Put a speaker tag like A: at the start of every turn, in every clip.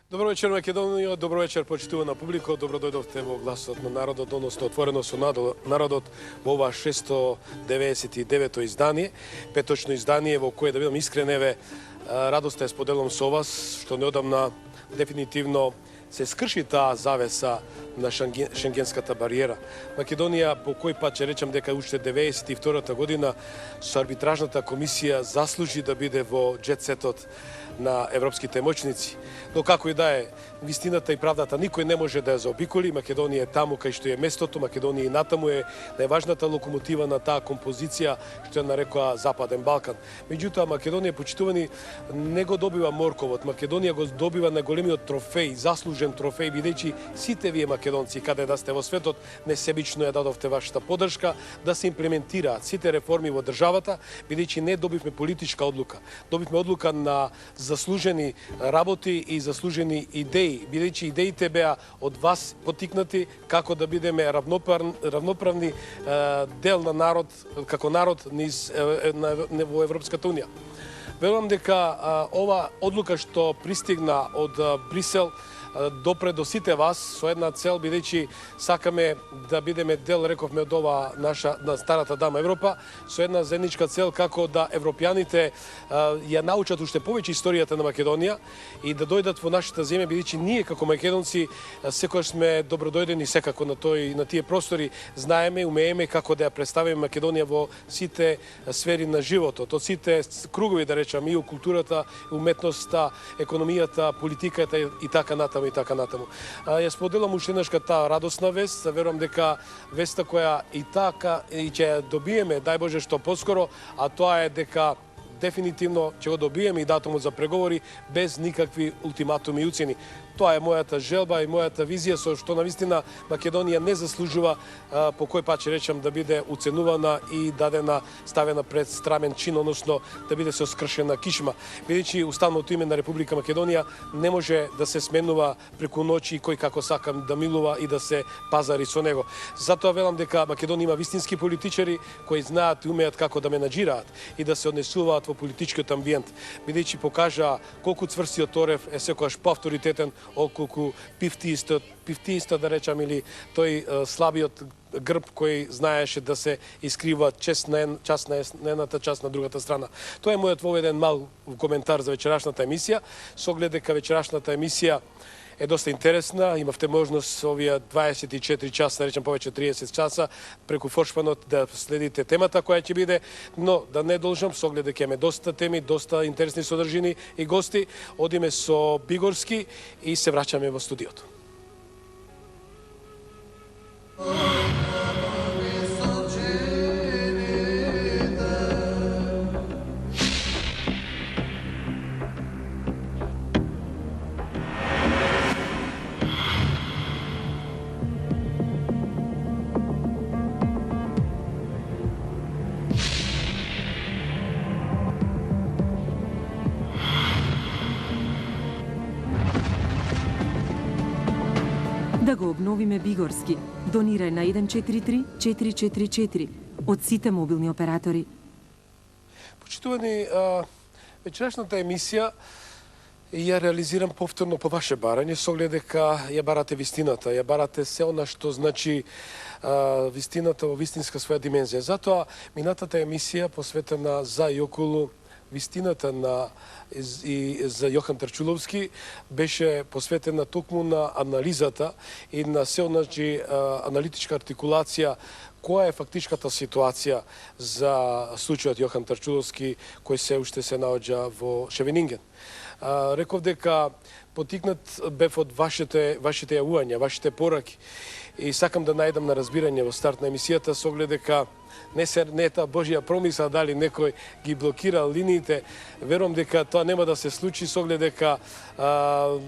A: Добро вечер, Македонија, добро вечер, почитувана публика, добро дојдовте во Гласот на народот, односно отворено со народот во ова 699-то издание, петочно издание во кое, да бидам искрен, еве, радоста ја споделам со вас, што неодамна дефинитивно се скрши таа завеса на шенгенската бариера. Македонија, по кој пат ќе речам дека уште 92-та година со арбитражната комисија заслужи да биде во джетсетот на европските моќници. Но како и да е, вистината и правдата никој не може да ја заобиколи. Македонија е таму кај што е местото, Македонија и натаму е најважната локомотива на таа композиција што ја нарекоа Западен Балкан. Меѓутоа, Македонија, почитувани, не го добива морковот. Македонија го добива најголемиот трофеј, заслужен трофеј, бидејќи сите вие македонци, каде да сте во светот, несебично ја дадовте вашата подршка да се имплементираат сите реформи во државата, бидејќи не добивме политичка одлука. Добивме одлука на заслужени работи и заслужени идеи, бидејќи идеите беа од вас потикнати како да бидеме равноправни дел на народ, како народ во Европската унија. Верувам дека ова одлука што пристигна од Брисел допре до сите вас со една цел, бидејќи сакаме да бидеме дел, рековме, од ова на старата дама Европа, со една заедничка цел како да европјаните ја научат уште повеќе историјата на Македонија и да дојдат во нашата земја, бидејќи ние како македонци секогаш сме добродојдени секако на тие простори, знаеме, умееме како да ја представиме Македонија во сите сфери на животот, од сите кругови, да речам, и културата, уметноста, економијата, политиката и така натаму. Ја споделам уште еднашка таа радосна вест, верувам дека веста која и ќе ја добиеме, дај Боже што поскоро, а тоа е дека дефинитивно ќе го добиеме и датумот за преговори без никакви ултиматуми и уцени. Тоа е мојата желба и мојата визија, со што навистина Македонија не заслужува по кој пат ќе речам да биде уценувана и дадена, ставена пред страмен чин, односно да биде се оскршена кичма. Бидејќи уставното име на Република Македонија не може да се сменува преку ноќ и кој како сакам да милува и да се пазари со него. Затоа велам дека Македонија има вистински политичари кои знаат и умеат како да менаџираат и да се однесуваат во политичкиот амбиент, бидејќи покажа колку цврстиот орев е секогаш поавторитетен отколку пифтиисто, да речам, или тој слабиот грб кој знаеше да се искрива част на едната, част на другата страна. Тоа е мојот воведен мал коментар за вечерашната емисија, со оглед дека вечерашната емисија е доста интересна, имавте можност овие 24 часа, речем повеќе 30 часа, преку Форшпанот да следите темата која ќе биде, но да не должам, со оглед дека имаме доста теми, доста интересни содржини и гости, одиме со Бигорски и се враќаме во студиото.
B: Да го обновиме Бигорски, донирај на 143 444 од сите мобилни оператори.
A: Почитувани, вечерашната емисија ја реализирам повторно по ваше барање, со оглед дека ја барате вистината, ја барате се она што значи вистината во вистинска своја димензија. Затоа минатата емисија посветена за и околу вистината и за Јохан Тарчуловски беше посветена токму на анализата и на се онаџи аналитичка артикулација која е фактичката ситуација за случајот Јохан Тарчуловски кој се уште се наоѓа во Шевенинген. Реков дека потикнат бев од вашите јавувања, вашите пораки и сакам да најдам на разбирање во старт на емисијата со оглед дека не е таа Божја промисла дали некој ги блокира линиите. Верувам дека тоа нема да се случи со оглед дека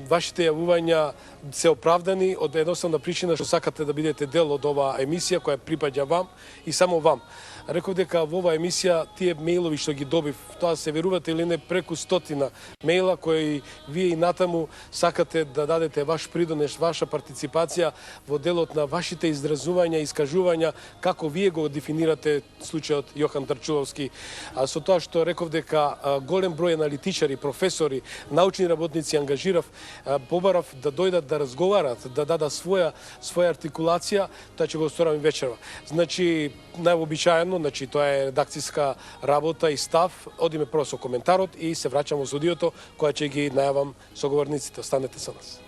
A: вашите јавувања се оправдани од едноставна причина што сакате да бидете дел од оваа емисија која припаѓа вам и само вам. Реков дека во оваа емисија тие мејлови што ги добив, тоа се верувате или не, преку 100 мејла кои вие и натаму сакате да дадете ваш придонеш, ваша партиципација во делот на вашите изразувања и искажувања како вие го дефинирате случајот Јохан Тарчуловски. Со тоа што реков дека голем број аналитичари, професори, научни работници ангажирав, побарав да дојдат да разговарат, да дадат своја артикулација, тоа ќе го сторам и вечерва. Значи, највообичаено, значи тоа е редакциска работа и став. Одиме прво со коментарот и се враќам во студиото, која ќе ги најавам соговорниците. Останете со нас.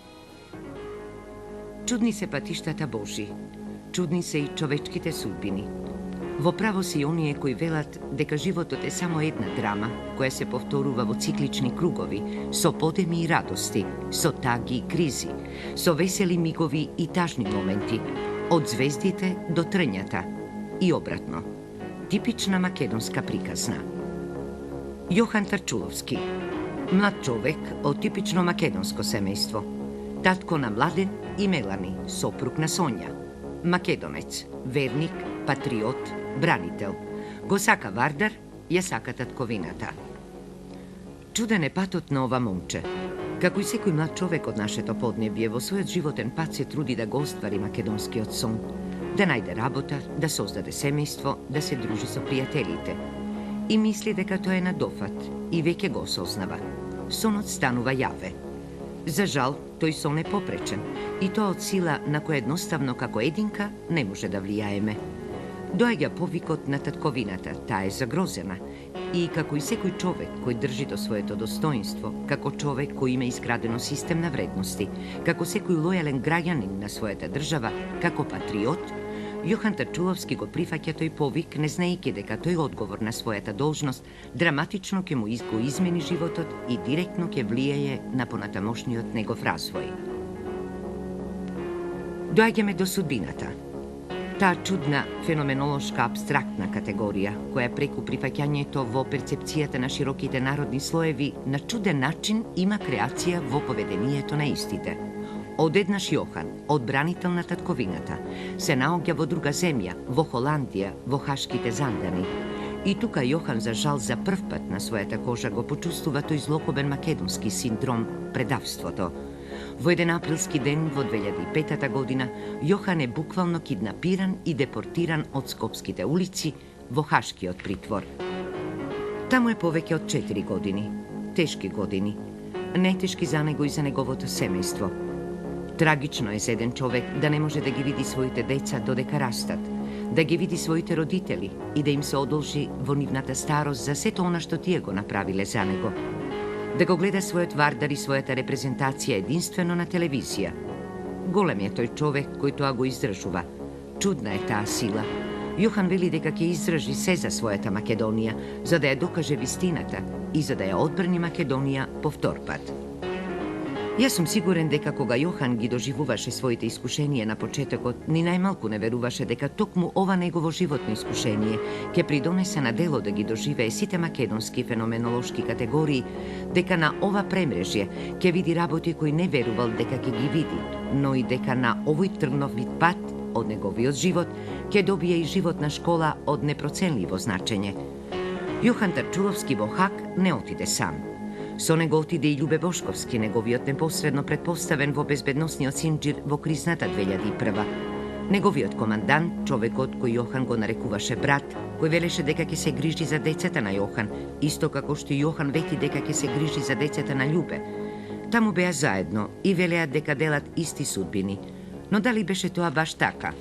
C: Чудни се патиштата Божи, чудни се и човечките судбини. Во право си оние кои велат дека животот е само една драма, која се повторува во циклични кругови, со подеми и радости, со таги и кризи, со весели мигови и тажни моменти, од звездите до трњата и обратно. Типична македонска приказна. Јохан Тарчуловски, млад човек од типично македонско семејство, татко на Младен и Мелани, сопруг на Сонја, македонец, верник, патриот, бранител. Го сака Вардар, ја сака татковината. Чуден е патот на ова момче. Како и секој млад човек од нашето поднебје, во својот животен пат се труди да го оствари македонскиот сон, да најде работа, да создаде семејство, да се дружи со пријателите. И мисли дека тоа е на дофат и веќе го осознава. Сонот станува јаве. За жал, тој сон е попречен и тоа од сила на која едноставно како единка не може да влијаеме. Доаѓа повикот на татковината, таа е загрозена. И како и секој човек кој држи до своето достоинство, како човек кој има изградено систем на вредности, како секој лојален граѓанин на својата држава, како патриот, Јохан Тарчуловски го прифаќа тој повик, не знаејќи дека тој одговор на својата должност драматично ќе му го измени животот и директно ќе влијае на понатамошниот негов развој. Доаѓаме до судбината. Таа чудна феноменолошка абстрактна категорија, која преку прифаќањето во перцепцијата на широките народни слоеви на чуден начин има креација во поведението на истите. Одеднаш Јохан, одбранител на татковината, се наоѓа во друга земја, во Холандија, во Хашките Зандани. И тука Јохан, за жал, за прв пат на својата кожа го почувствува тој злокобен македонски синдром предавството. Во еден априлски ден во 2005 година, Јохан е буквално киднапиран и депортиран од скопските улици во Хашкиот притвор. Таму е повеќе од 4 години. Тешки години. Најтешки за него и за неговото семејство. Трагично е за еден човек да не може да ги види своите деца додека растат, да ги види своите родители и да им се одолжи во нивната старост за сето она што тие го направиле за него. Да го гледа својот Вардар и својата репрезентација единствено на телевизија. Голем е тој човек кој тоа го издржува. Чудна е таа сила. Јохан вели дека ќе издржи се за својата Македонија, за да ја докаже вистината и за да ја одбрани Македонија повтор пат. Јас сум сигурен дека кога Јохан ги доживуваше своите искушенија на почетокот, ни најмалку не веруваше дека токму ова негово животно искушение ќе придонесе на дело да ги доживее сите македонски феноменолошки категории, дека на ова премрежје ќе види работи кои не верувал дека ќе ги види, но и дека на овој тргнов вид пат од неговиот живот ќе добие и животна школа од непроценливо значење. Јохан Тарчуловски во Хаг не отиде сам. Со него отиде и Љубе Бошковски, неговиот непосредно предпоставен во безбедносниот синџир во кризната 2001. Неговиот командант, човекот кој Јохан го нарекуваше брат, кој велеше дека ќе се грижи за децата на Јохан, исто како што Јохан вети дека ќе се грижи за децата на Љубе. Таму беа заедно и велеа дека делат исти судбини. Но дали беше тоа баш така?